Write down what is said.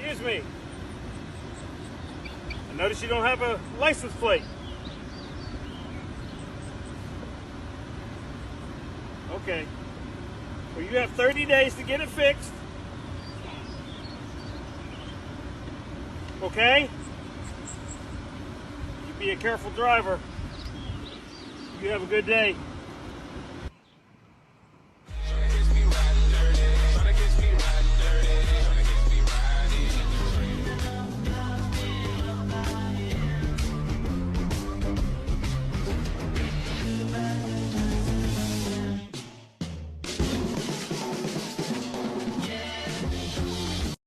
Excuse me. I notice you don't have a license plate. Okay. Well, you have 30 days to get it fixed. Okay? You be a careful driver. You have a good day.